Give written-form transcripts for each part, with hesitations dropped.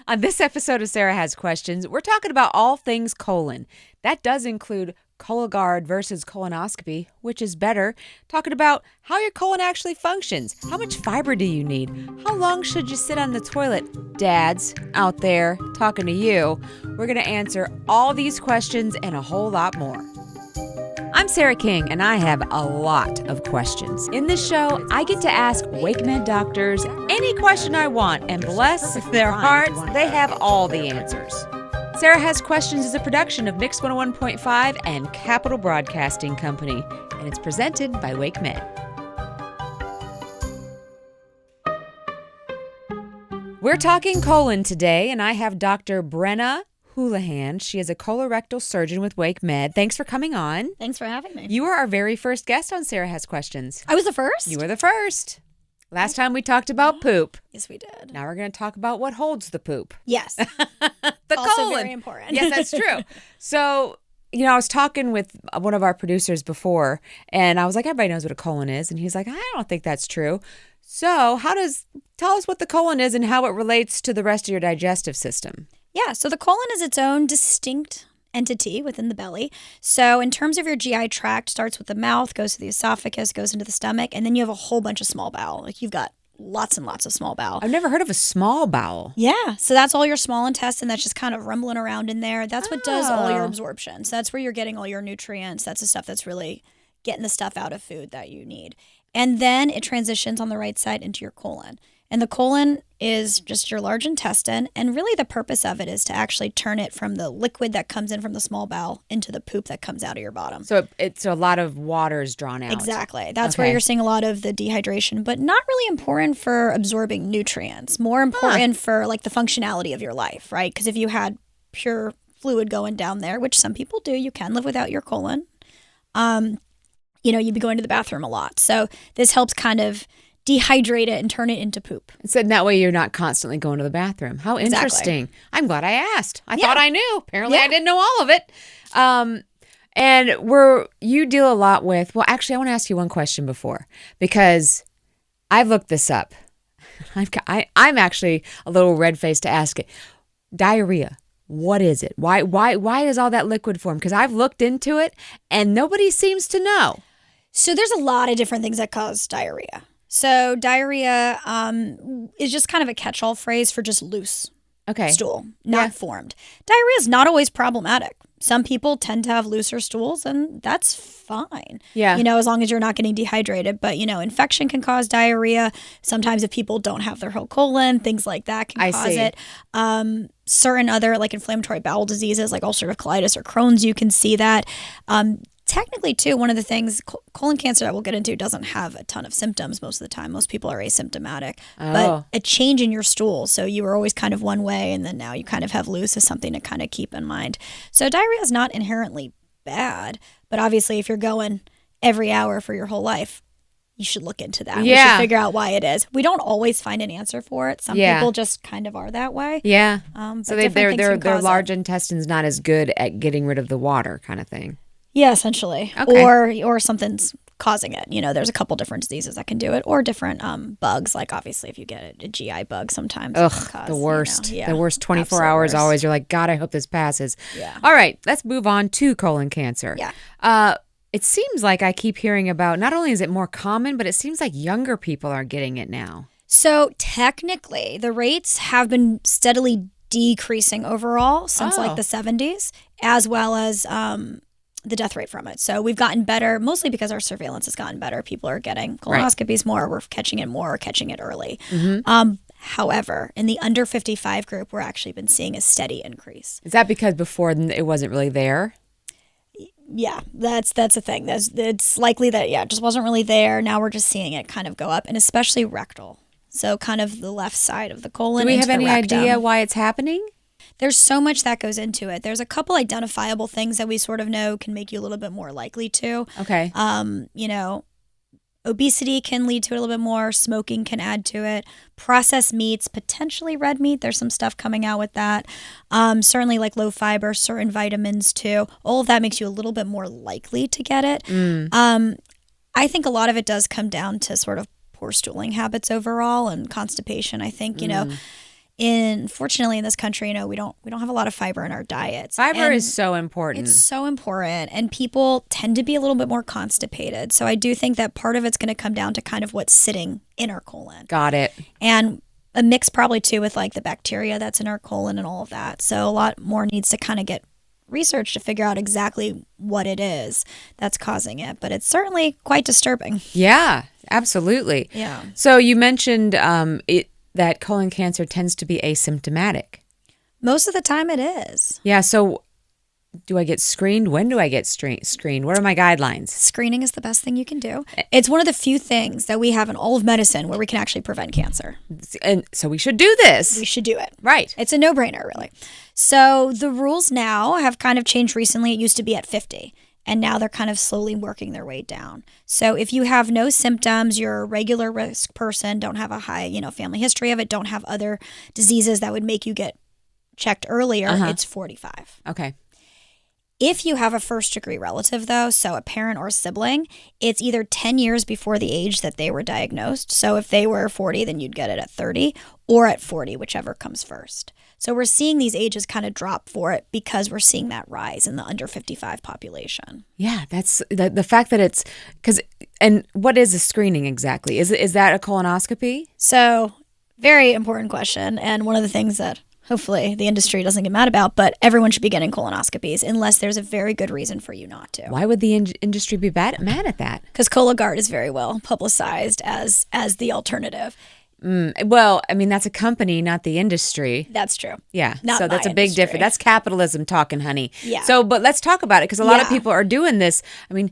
On this episode of Sarah Has Questions, we're talking about all things colon. That does include Cologuard versus colonoscopy, which is better. Talking about how your colon actually functions. How much fiber do you need? How long should you sit on the toilet? Dads out there talking to you. We're going to answer all these questions and a whole lot more. I'm Sarah King, and I have a lot of questions. In this show, I get to ask WakeMed doctors any question I want, and bless their hearts, they have all the answers. Sarah Has Questions is a production of Mix 101.5 and Capital Broadcasting Company, and it's presented by WakeMed. We're talking colon today, and I have Dr. Brenna Houlihan. She is a colorectal surgeon with WakeMed. Thanks for coming on. Thanks for having me. You were our very first guest on Sarah Has Questions. I was the first? You were the first. Last time we talked about poop. Yes, we did. Now we're going to talk about what holds the poop. Yes. The also colon. Very important. Yes, that's true. So, I was talking with one of our producers before, and I was like, everybody knows what a colon is. And he's like, I don't think that's true. So tell us what the colon is and how it relates to the rest of your digestive system. Yeah, so the colon is its own distinct entity within the belly. So in terms of your GI tract, starts with the mouth, goes to the esophagus, goes into the stomach, and then you have a whole bunch of small bowel. Like you've got lots and lots of small bowel. I've never heard of a small bowel. Yeah, so that's all your small intestine that's just kind of rumbling around in there. That's what does all your absorption. So that's where you're getting all your nutrients. That's the stuff that's really getting the stuff out of food that you need. And then it transitions on the right side into your colon. And the colon is just your large intestine. And really the purpose of it is to actually turn it from the liquid that comes in from the small bowel into the poop that comes out of your bottom. So it's a lot of water is drawn out. Exactly. That's where you're seeing a lot of the dehydration, but not really important for absorbing nutrients. More important for like the functionality of your life, right? Because if you had pure fluid going down there, which some people do, you can live without your colon, you'd be going to the bathroom a lot. So this helps kind of dehydrate it and turn it into poop. So that way you're not constantly going to the bathroom. How interesting. Exactly. I'm glad I asked. I thought I knew. Apparently I didn't know all of it. And you deal a lot with, well, actually I want to ask you one question before, because I've looked this up. I'm actually a little red-faced to ask it. Diarrhea. What is it? Why is all that liquid formed? Because I've looked into it and nobody seems to know. So there's a lot of different things that cause diarrhea. So diarrhea is just kind of a catch-all phrase for just loose stool, not formed. Diarrhea is not always problematic. Some people tend to have looser stools, and that's fine. Yeah. As long as you're not getting dehydrated. But, infection can cause diarrhea. Sometimes if people don't have their whole colon, things like that can cause it. Certain other like inflammatory bowel diseases like ulcerative colitis or Crohn's, you can see that. Technically, too, one of the things, colon cancer that we'll get into doesn't have a ton of symptoms most of the time. Most people are asymptomatic. But a change in your stool, so you were always kind of one way and then now you kind of have loose, is something to kind of keep in mind. So diarrhea is not inherently bad, but obviously if you're going every hour for your whole life, you should look into that. Yeah. We should figure out why it is. We don't always find an answer for it. Some people just kind of are that way. Yeah. So their large intestine's not as good at getting rid of the water kind of thing. Yeah, essentially. Okay. Or something's causing it. There's a couple different diseases that can do it, or different bugs. Like obviously if you get a GI bug sometimes. Ugh, the worst. The worst 24 hours worst. Always. You're like, God, I hope this passes. Yeah. All right, let's move on to colon cancer. Yeah. It seems like I keep hearing about, not only is it more common, but it seems like younger people are getting it now. So technically, the rates have been steadily decreasing overall since like the 70s, as well as the death rate from it. So we've gotten better, mostly because our surveillance has gotten better. People are getting colonoscopies more. We're catching it more, catching it early. Mm-hmm. However, in the under 55 group, we're actually been seeing a steady increase. Is that because before it wasn't really there? Yeah, that's a thing. It's likely that, it just wasn't really there. Now we're just seeing it kind of go up, and especially rectal. So kind of the left side of the colon. Do we have any idea why it's happening? There's so much that goes into it. There's a couple identifiable things that we sort of know can make you a little bit more likely to. Okay. Obesity can lead to it a little bit more. Smoking can add to it. Processed meats, potentially red meat. There's some stuff coming out with that. Certainly like low fiber, certain vitamins too. All of that makes you a little bit more likely to get it. I think a lot of it does come down to sort of poor stooling habits overall and constipation. I think, Unfortunately in this country, we don't have a lot of fiber in our diets. Fiber is so important. It's so important, and people tend to be a little bit more constipated. So I do think that part of it's going to come down to kind of what's sitting in our colon. Got it. And a mix probably too with like the bacteria that's in our colon and all of that. So a lot more needs to kind of get research to figure out exactly what it is that's causing it, but it's certainly quite disturbing. Yeah, absolutely. Yeah. So you mentioned that colon cancer tends to be asymptomatic. Most of the time it is. Yeah, so do I get screened? When do I get screened? What are my guidelines? Screening is the best thing you can do. It's one of the few things that we have in all of medicine where we can actually prevent cancer. And so we should do this. We should do it. Right. It's a no-brainer, really. So the rules now have kind of changed recently. It used to be at 50, and now they're kind of slowly working their way down. So if you have no symptoms, you're a regular risk person, don't have a high, family history of it, don't have other diseases that would make you get checked earlier, it's 45. Okay. If you have a first-degree relative, though, so a parent or a sibling, it's either 10 years before the age that they were diagnosed. So if they were 40, then you'd get it at 30, or at 40, whichever comes first. So we're seeing these ages kind of drop for it because we're seeing that rise in the under 55 population. Yeah, that's the fact that it's and what is a screening exactly? Is that a colonoscopy? So very important question, and one of the things that hopefully the industry doesn't get mad about, but everyone should be getting colonoscopies unless there's a very good reason for you not to. Why would the industry be mad at that? Because Cologuard is very well publicized as the alternative. Well, I mean, that's a company, not the industry. That's true. Yeah. Not so that's my a big industry. difference. That's capitalism talking, honey. Yeah. So, but let's talk about it because a lot of people are doing this. I mean,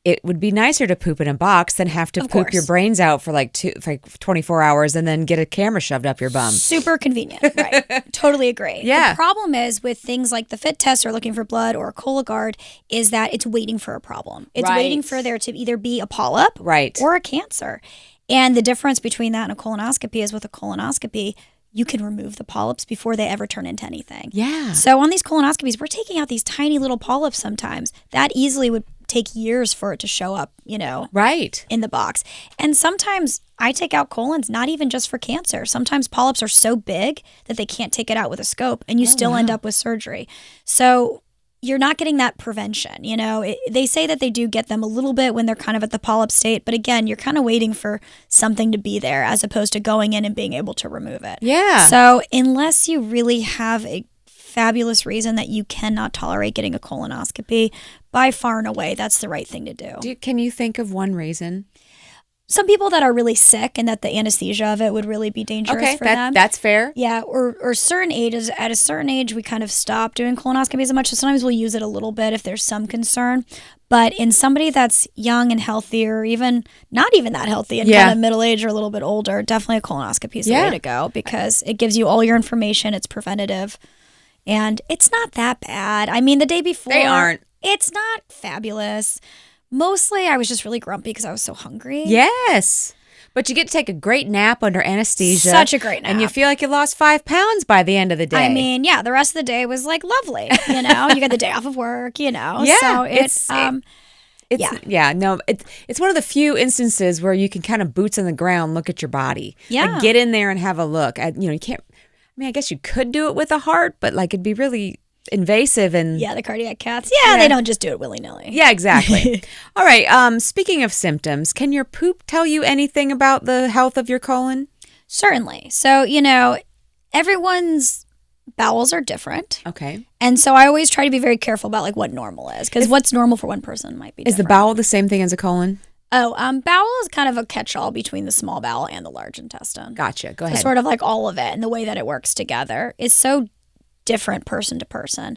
it would be nicer to poop in a box than have to poop your brains out for like 24 hours and then get a camera shoved up your bum. Super convenient. Right. Totally agree. Yeah. The problem is with things like the FIT test or looking for blood or Cologuard is that it's waiting for a problem. It's waiting for there to either be a polyp or a cancer. And the difference between that and a colonoscopy is with a colonoscopy, you can remove the polyps before they ever turn into anything. Yeah. So on these colonoscopies, we're taking out these tiny little polyps sometimes. That easily would take years for it to show up, right in the box. And sometimes I take out colons not even just for cancer. Sometimes polyps are so big that they can't take it out with a scope, and you still end up with surgery. So you're not getting that prevention. They say that they do get them a little bit when they're kind of at the polyp state, but again, you're kind of waiting for something to be there as opposed to going in and being able to remove it. Yeah. So unless you really have a fabulous reason that you cannot tolerate getting a colonoscopy, by far and away, that's the right thing to do. Can you think of one reason? Some people that are really sick and that the anesthesia of it would really be dangerous for them. That's fair. Yeah, or certain ages. At a certain age, we kind of stop doing colonoscopies as much. So sometimes we'll use it a little bit if there's some concern. But in somebody that's young and healthy, or even not even that healthy and kind of middle age or a little bit older, definitely a colonoscopy is the way to go because it gives you all your information. It's preventative. And it's not that bad. I mean, the day before, they aren't. It's not fabulous. Mostly, I was just really grumpy because I was so hungry. Yes. But you get to take a great nap under anesthesia. Such a great nap. And you feel like you lost 5 pounds by the end of the day. I mean, yeah, the rest of the day was like lovely. You get the day off of work, Yeah. So it's one of the few instances where you can kind of boots on the ground look at your body. Yeah. Like get in there and have a look. You can't, I guess you could do it with a heart, but like it'd be really invasive and the cardiac caths. They don't just do it willy-nilly. Yeah, exactly. All right. Speaking of symptoms, can your poop tell you anything about the health of your colon? Certainly. So, everyone's bowels are different. Okay. And so I always try to be very careful about like what normal is, because what's normal for one person might be different. Is the bowel the same thing as a colon? Bowel is kind of a catch-all between the small bowel and the large intestine. Gotcha. Go ahead. So sort of like all of it, and the way that it works together is so different person to person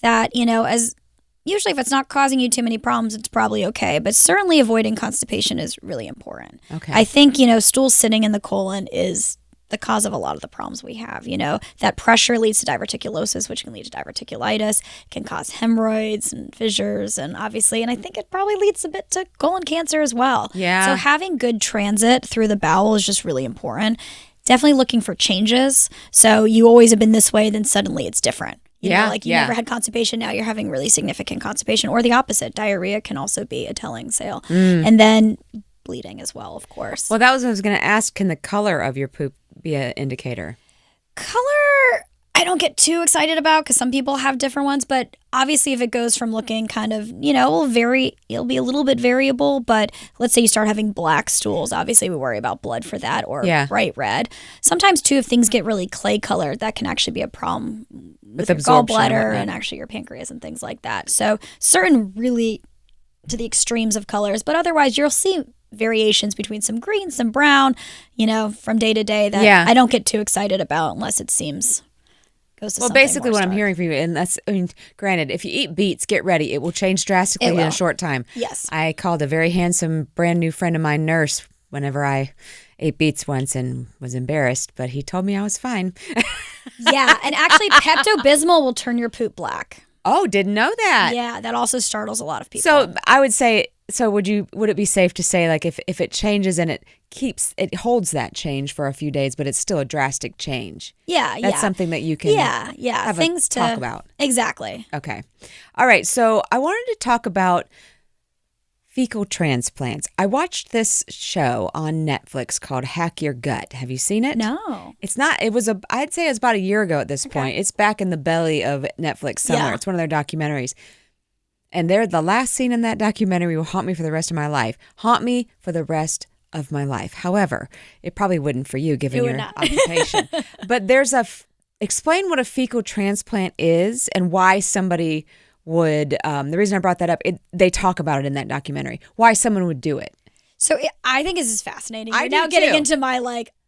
that, as usually if it's not causing you too many problems, it's probably okay. But certainly avoiding constipation is really important. Okay. I think, stool sitting in the colon is the cause of a lot of the problems we have. That pressure leads to diverticulosis, which can lead to diverticulitis, can cause hemorrhoids and fissures, and obviously, and I think it probably leads a bit to colon cancer as well. Yeah. So having good transit through the bowel is just really important. Definitely looking for changes. So you always have been this way, then suddenly it's different. You never had constipation, now you're having really significant constipation. Or the opposite, diarrhea can also be a telling sale. And then bleeding as well, of course. Well, that was what I was going to ask. Can the color of your poop be an indicator? Color, I don't get too excited about because some people have different ones, but obviously if it goes from looking kind of, it'll be a little bit variable, but let's say you start having black stools, obviously we worry about blood for that, or bright red. Sometimes too, if things get really clay colored, that can actually be a problem with your gallbladder and actually your pancreas and things like that. So certain really to the extremes of colors, but otherwise you'll see variations between some green, some brown, from day to day that I don't get too excited about unless it seems goes to something basically more what stark. I'm hearing from you, and that's, granted, if you eat beets, get ready. It will change drastically in a short time. Yes. I called a very handsome, brand new friend of mine, nurse, whenever I ate beets once and was embarrassed, but he told me I was fine. Yeah, and actually Pepto-Bismol will turn your poop black. Oh, didn't know that. Yeah, that also startles a lot of people. So I would say, would it be safe to say, like, if it changes and it holds that change for a few days, but it's still a drastic change? That's something that you can have things to talk about. Exactly. Okay. All right. So I wanted to talk about fecal transplants. I watched this show on Netflix called Hack Your Gut. Have you seen it? No. It's not. I'd say it was about a year ago at this point. It's back in the belly of Netflix somewhere. It's one of their documentaries. And the last scene in that documentary will haunt me for the rest of my life. However, it probably wouldn't for you given your occupation. But there's explain what a fecal transplant is and why somebody would, the reason I brought that up, they talk about it in that documentary, why someone would do it. So I think this is fascinating. We're now getting into my,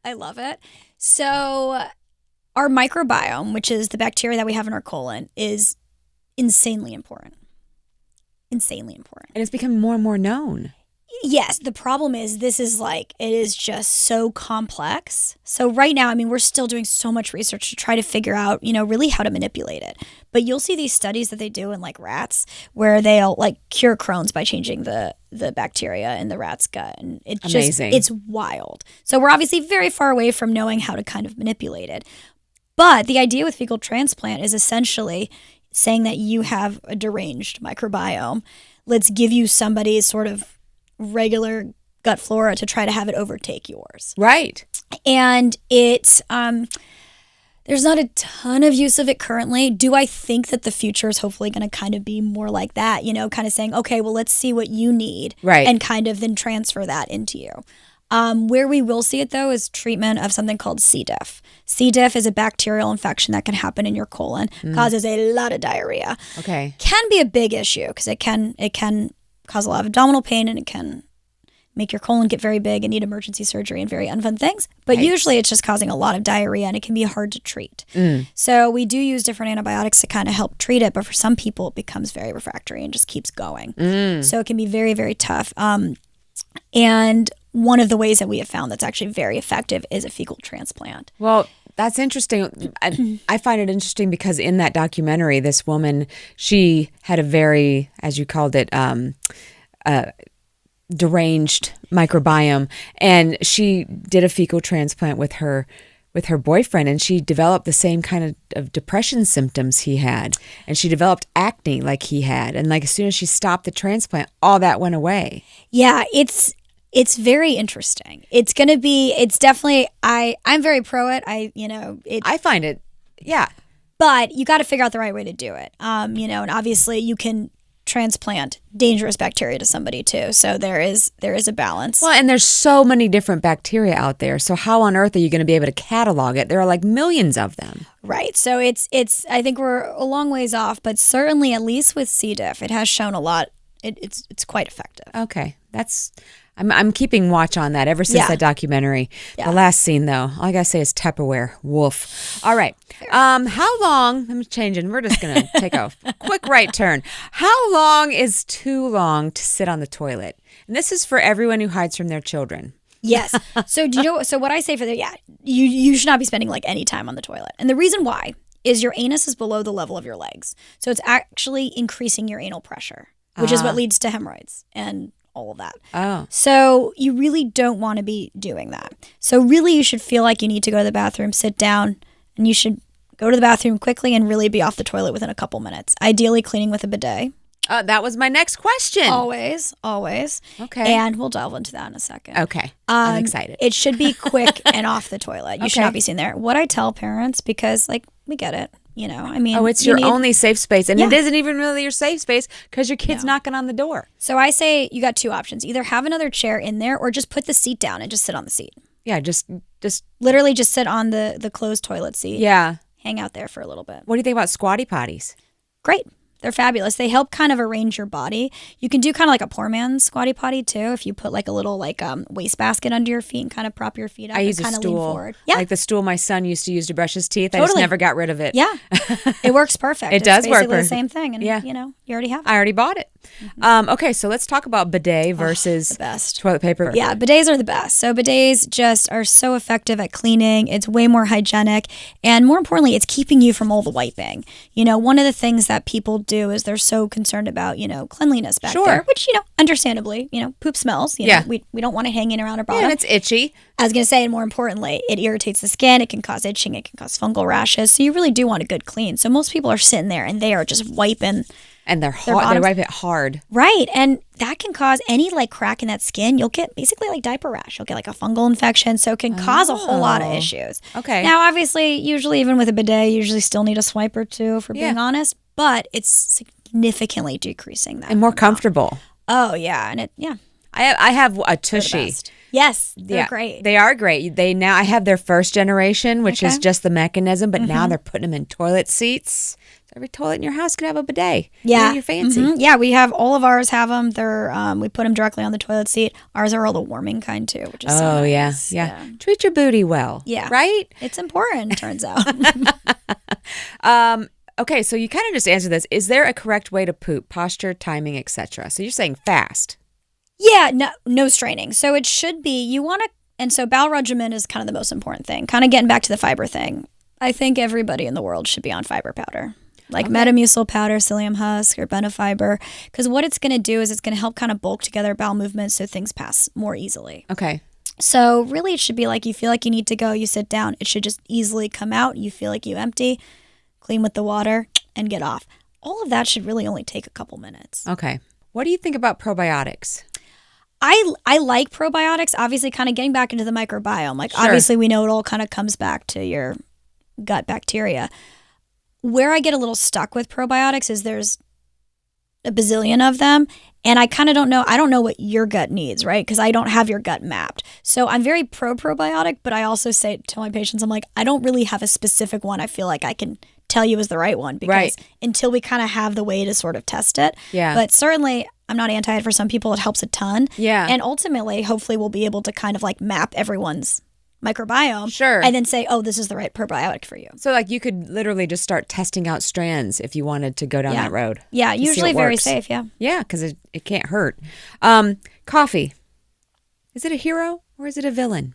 I love it. So our microbiome, which is the bacteria that we have in our colon, is insanely important. Insanely important. And it's becoming more and more known. Yes. The problem is it is just so complex. So right now, we're still doing so much research to try to figure out, really how to manipulate it. But you'll see these studies that they do in rats where they'll cure Crohn's by changing the bacteria in the rat's gut. And it's amazing. It's wild. So we're obviously very far away from knowing how to kind of manipulate it. But the idea with fecal transplant is essentially saying that you have a deranged microbiome. Let's give you somebody's sort of regular gut flora to try to have it overtake yours. Right. And it's there's not a ton of use of it currently. Do I think that the future is hopefully going to kind of be more like that, kind of saying, okay, well, let's see what you need, right, and kind of then transfer that into you. Where we will see it, though, is treatment of something called C. diff. C. diff is a bacterial infection that can happen in your colon, causes a lot of diarrhea. Okay. Can be a big issue because it can cause a lot of abdominal pain, and it can make your colon get very big and need emergency surgery and very unfun things. But usually it's just causing a lot of diarrhea, and it can be hard to treat. So we do use different antibiotics to kind of help treat it, but for some people it becomes very refractory and just keeps going. So it can be very, very tough. And one of the ways that we have found that's actually very effective is a fecal transplant. Well, that's interesting. I find it interesting because in that documentary, this woman, she had a very, as you called it, deranged microbiome, and she did a fecal transplant with her boyfriend, and she developed the same kind of depression symptoms he had, and she developed acne like he had, and as soon as she stopped the transplant, all that went away. Yeah, it's very interesting. It's definitely, I'm very pro it. I find it, yeah. But you got to figure out the right way to do it. And obviously you can transplant dangerous bacteria to somebody too. So there is a balance. Well, and there's so many different bacteria out there. So how on earth are you going to be able to catalog it? There are millions of them. Right. So it's I think we're a long ways off, but certainly at least with C. diff, it has shown a lot. It's quite effective. Okay. I'm keeping watch on that ever since that documentary. Yeah. The last scene, though, all I got to say is Tupperware. Woof. All right. How long, I'm changing. We're just going to take a quick right turn. How long is too long to sit on the toilet? And this is for everyone who hides from their children. Yes. So do you know, so what I say for you should not be spending any time on the toilet. And the reason why is your anus is below the level of your legs. So it's actually increasing your anal pressure, which is what leads to hemorrhoids and all of that. Oh. So you really don't want to be doing that. So really you should feel like you need to go to the bathroom, sit down, and you should go to the bathroom quickly and really be off the toilet within a couple minutes. Ideally cleaning with a bidet. That was my next question. Always. Okay. And we'll delve into that in a second. Okay. I'm excited. It should be quick and off the toilet. You should Okay. not be seen there. What I tell parents, because like we get it, I mean. Oh, it's your only safe space. And Yeah. it isn't even really your safe space because your kid's knocking on the door. So I say you got two options. Either have another chair in there or just put the seat down and just sit on the seat. Yeah, just Literally just sit on the closed toilet seat. yeah. Hang out there for a little bit. What do you think about squatty potties? Great. They're fabulous. They help kind of arrange your body. You can do kind of like a poor man's squatty potty too. If you put like a little wastebasket under your feet and kind of prop your feet up I use and a kind of lean stool. forward. Yeah. Like the stool my son used to use to brush his teeth. I just Totally. never got rid of it. Yeah. It works perfect. It does it's work basically the perfect. same thing. And Yeah. you already have it. I already bought it. Okay, so let's talk about bidet versus The best. toilet paper. Yeah, bidets are the best. So bidets just are so effective at cleaning. It's way more hygienic. And more importantly, it's keeping you from all the wiping. One of the things that people do is they're so concerned about, cleanliness back Sure. there, which, understandably, poop smells. Yeah. We don't want it hanging around our bottom. And it's itchy. I was going to say, and more importantly, it irritates the skin. It can cause itching. It can cause fungal rashes. So you really do want a good clean. So most people are sitting there and they are just wiping. And they're hard. They bottoms. wipe it hard. Right. And that can cause any crack in that skin. You'll get basically like diaper rash. You'll get like a fungal infection. So it can cause a whole lot of issues. Okay. Now, obviously, usually even with a bidet, you usually still need a swipe or two, for being Yeah. honest. But it's significantly decreasing that. And more comfortable. Oh, yeah. And I have a they're the Tushy. best. Yes. They're Yeah, great. They are great. I have their first generation, which is Okay. just the mechanism, but now they're putting them in toilet seats. So every toilet in your house can have a bidet. Yeah. You're fancy. Mhm. Yeah, we have all of ours have them. They're we put them directly on the toilet seat. Ours are all the warming kind too, which is so Oh, nice. yeah. Treat your booty well. Yeah. Right? It's important, turns out. Okay, so you kind of just answered this. Is there a correct way to poop? Posture, timing, etc. So you're saying fast. Yeah, no straining. So it should be, and so bowel regimen is kind of the most important thing. Kind of getting back to the fiber thing. I think everybody in the world should be on fiber powder. Like Metamucil powder, psyllium husk, or Benefiber. Because what it's going to do is it's going to help kind of bulk together bowel movements so things pass more easily. Okay. So really it should be like you feel like you need to go, you sit down. It should just easily come out. You feel like you empty, clean with the water, and get off. All of that should really only take a couple minutes. Okay. What do you think about probiotics? I like probiotics, obviously kind of getting back into the microbiome. Like obviously we know it all kind of comes back to your gut bacteria. Where I get a little stuck with probiotics is there's a bazillion of them. And I kind of don't know what your gut needs, right? Because I don't have your gut mapped. So I'm very pro probiotic, but I also say to my patients, I'm like, I don't really have a specific one I feel like I can tell you is the right one because until we kind of have the way to sort of test it. Yeah. But certainly I'm not anti it for some people. It helps a ton. Yeah. And ultimately, hopefully we'll be able to kind of like map everyone's microbiome. Sure. And then say, oh, this is the right probiotic for you. So like you could literally just start testing out strands if you wanted to go down that road. Yeah, to see usually what very works. safe, yeah. Yeah, because it can't hurt. Coffee. Is it a hero or is it a villain?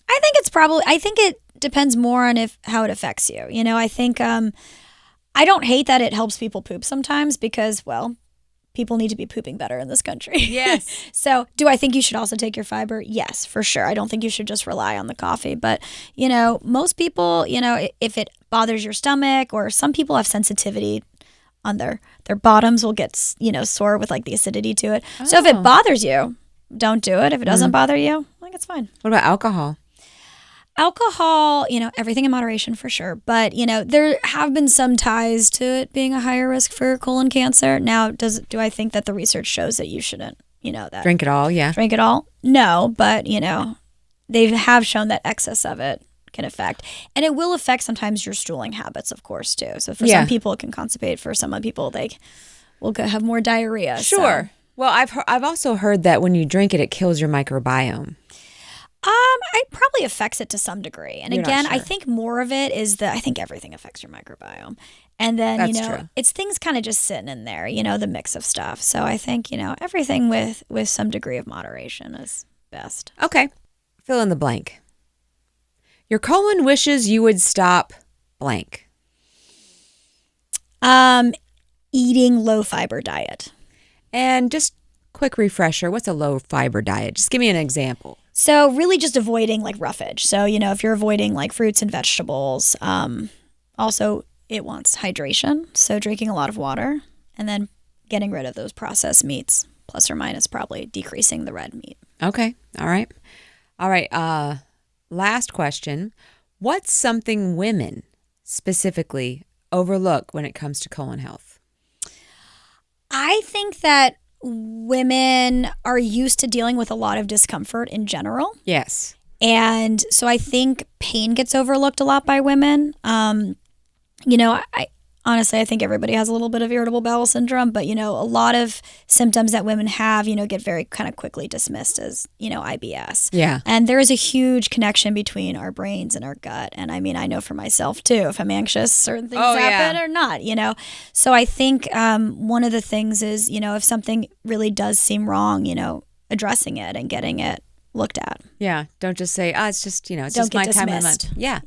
I think it depends more on how it affects you. I think I don't hate that it helps people poop sometimes because, well, people need to be pooping better in this country. Yes. So do I think you should also take your fiber? Yes, for sure. I don't think you should just rely on the coffee. But, most people, if it bothers your stomach or some people have sensitivity on their bottoms will get, sore with like the acidity to it. So if it bothers you, don't do it. If it doesn't bother you, I think it's fine. What about alcohol? Alcohol, everything in moderation for sure. But, there have been some ties to it being a higher risk for colon cancer. Now, do I think that the research shows that you shouldn't, that Drink it all, yeah. drink it all? No, but, they have shown that excess of it can affect. And it will affect sometimes your stooling habits, of course, too. So for some people, it can constipate. For some people, they will have more diarrhea. Sure. So. Well, I've also heard that when you drink it, it kills your microbiome. It probably affects it to some degree. And You're not again, I sure. think more of it is that I think everything affects your microbiome. And then, That's true. it's things kind of just sitting in there, the mix of stuff. So I think, everything with some degree of moderation is best. Okay. Fill in the blank. Your colon wishes you would stop blank. Eating low fiber diet. And just quick refresher, what's a low fiber diet? Just give me an example. So really just avoiding like roughage. So, if you're avoiding like fruits and vegetables, also it wants hydration. So drinking a lot of water and then getting rid of those processed meats, plus or minus probably decreasing the red meat. Okay. All right. Last question. What's something women specifically overlook when it comes to colon health? I think that women are used to dealing with a lot of discomfort in general. Yes. And so I think pain gets overlooked a lot by women. I honestly, I think everybody has a little bit of irritable bowel syndrome, but, a lot of symptoms that women have, get very kind of quickly dismissed as, IBS. Yeah. And there is a huge connection between our brains and our gut. And I mean, I know for myself too, if I'm anxious, certain things happen or not, So I think one of the things is, if something really does seem wrong, addressing it and getting it looked at. Yeah. Don't just say, it's just, it's just my time of the month. Yeah.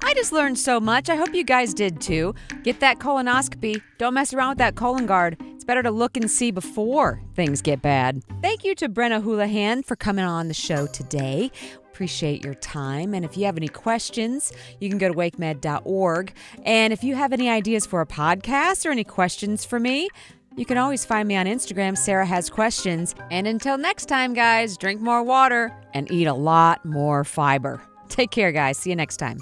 I just learned so much. I hope you guys did too. Get that colonoscopy. Don't mess around with that Cologuard. It's better to look and see before things get bad. Thank you to Brenna Houlihan for coming on the show today. Appreciate your time. And if you have any questions, you can go to WakeMed.org. And if you have any ideas for a podcast or any questions for me, you can always find me on Instagram, Sarah Has Questions. And until next time, guys, drink more water and eat a lot more fiber. Take care, guys. See you next time.